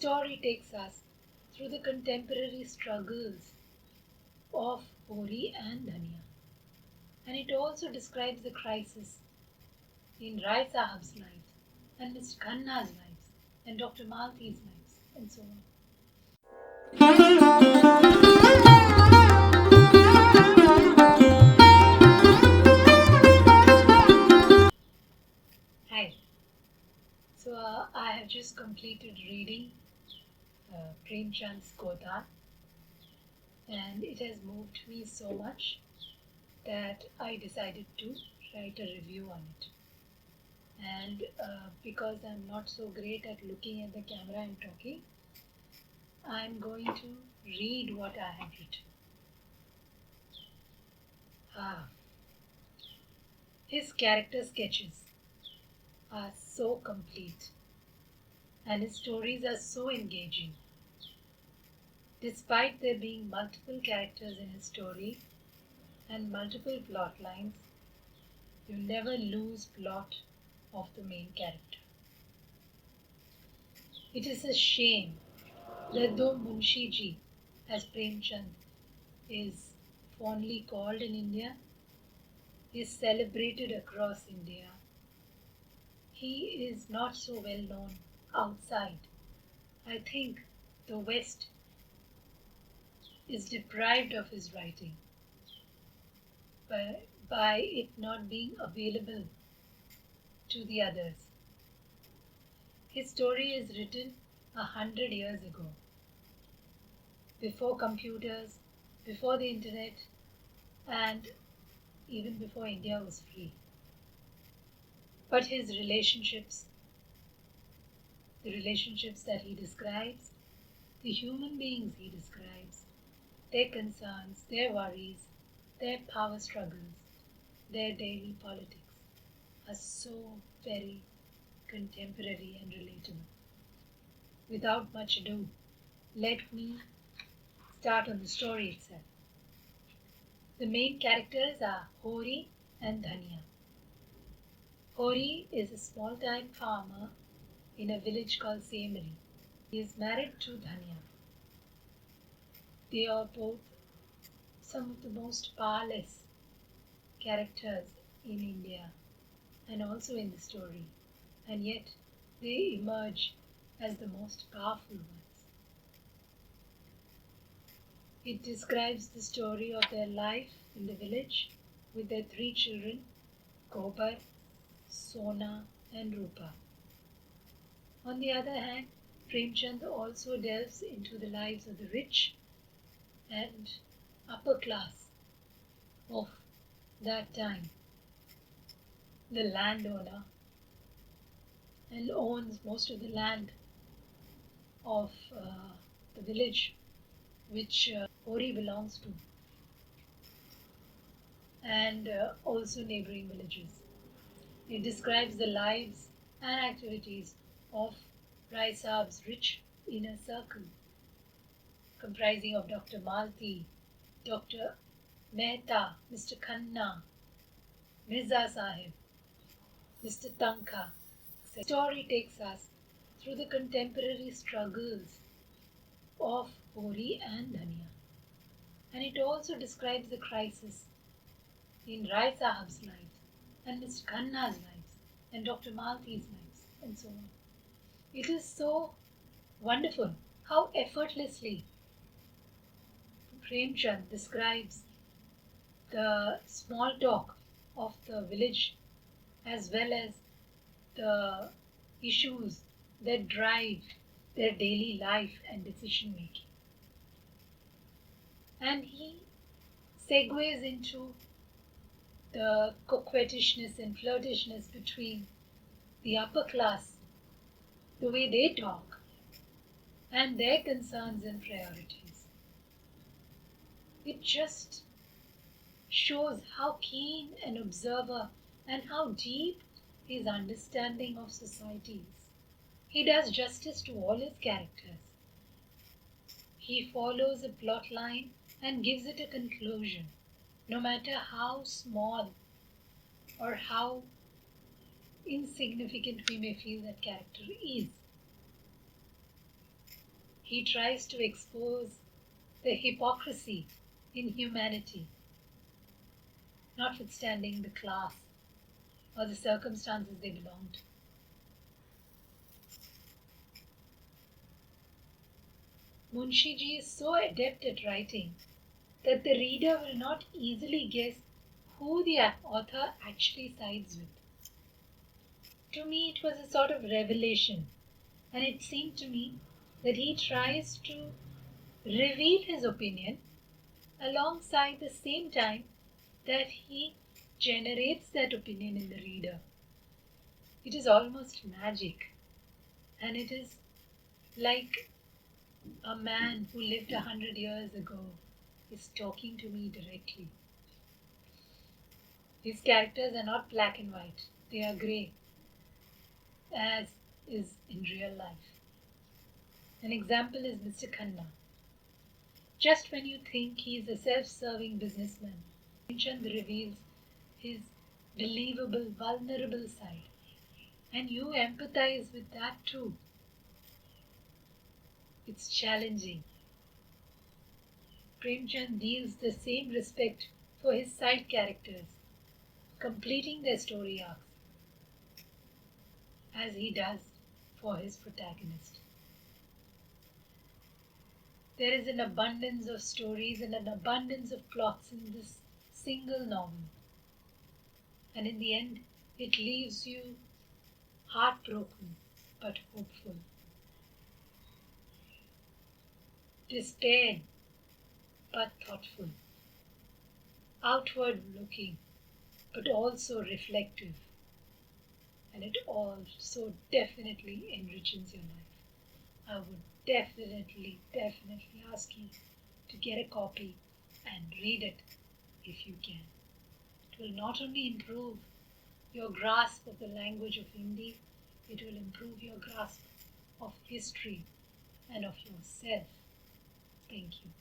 story takes us through the contemporary struggles of Hori and Dhania, and it also describes the crisis in Rai Sahib's life and Mr. Khanna's lives and Dr. Malti's lives and so on. Hi. So I have just completed reading Premchand's Godaan, and it has moved me so much that I decided to write a review on it. And because I'm not so great at looking at the camera and talking, I'm going to read what I have written. His character sketches are so complete and his stories are so engaging. Despite there being multiple characters in his story and multiple plot lines, you never lose plot of the main character. It is a shame that though Munshi ji, as Premchand is fondly called in India, is celebrated across India, he is not so well known outside. I think the West is deprived of his writing by it not being available to the others. His story is written 100 years ago, before computers, before the internet, and even before India was free. But his relationships, the relationships that he describes, the human beings he describes, their concerns, their worries, their power struggles, their daily politics are so very contemporary and relatable. Without much ado, let me start on the story itself. The main characters are Hori and Dhania. Hori is a small-time farmer in a village called Semri. He is married to Dhania. They are both some of the most powerless characters in India and also in the story, and yet they emerge as the most powerful ones. It describes the story of their life in the village with their 3 children, Gobar, Sona and Rupa. On the other hand, Premchand also delves into the lives of the rich and upper class of that time. The landowner and owns most of the land of the village which Hori belongs to, and also neighboring villages. It describes the lives and activities of Rai Sahib's rich inner circle, comprising of Dr. Malti, Dr. Mehta, Mr. Khanna, Mirza Sahib, Mr. Tanka, etc. The story takes us through the contemporary struggles of Hori and Dhania, and it also describes the crisis in Rai Sahib's life and Mr. Khanna's lives and Dr. Malti's lives and so on. It is so wonderful how effortlessly Premchand describes the small talk of the village as well as the issues that drive their daily life and decision making. And he segues into the coquettishness and flirtishness between the upper class, the way they talk, and their concerns and priorities. It just shows how keen an observer and how deep his understanding of society is. He does justice to all his characters. He follows a plot line and gives it a conclusion, no matter how small or how insignificant we may feel that character is. He tries to expose the hypocrisy in humanity, notwithstanding the class or the circumstances they belong to. Munshi ji is so adept at writing that the reader will not easily guess who the author actually sides with. To me, it was a sort of revelation, and it seemed to me that he tries to reveal his opinion alongside the same time that he generates that opinion in the reader. It is almost magic, and it is like a man who lived 100 years ago is talking to me directly. His characters are not black and white, they are grey, as is in real life. An example is Mr. Khanna. Just when you think he is a self-serving businessman, Premchand reveals his believable, vulnerable side, and you empathize with that too. It's challenging. Premchand deals the same respect for his side characters, completing their story arcs, as he does for his protagonist. There is an abundance of stories and an abundance of plots in this single novel. And in the end, it leaves you heartbroken but hopeful, despaired but thoughtful, outward looking but also reflective, and it also definitely enriches your life. I would definitely ask you to get a copy and read it if you can. It will not only improve your grasp of the language of Hindi, it will improve your grasp of history and of yourself. Thank you.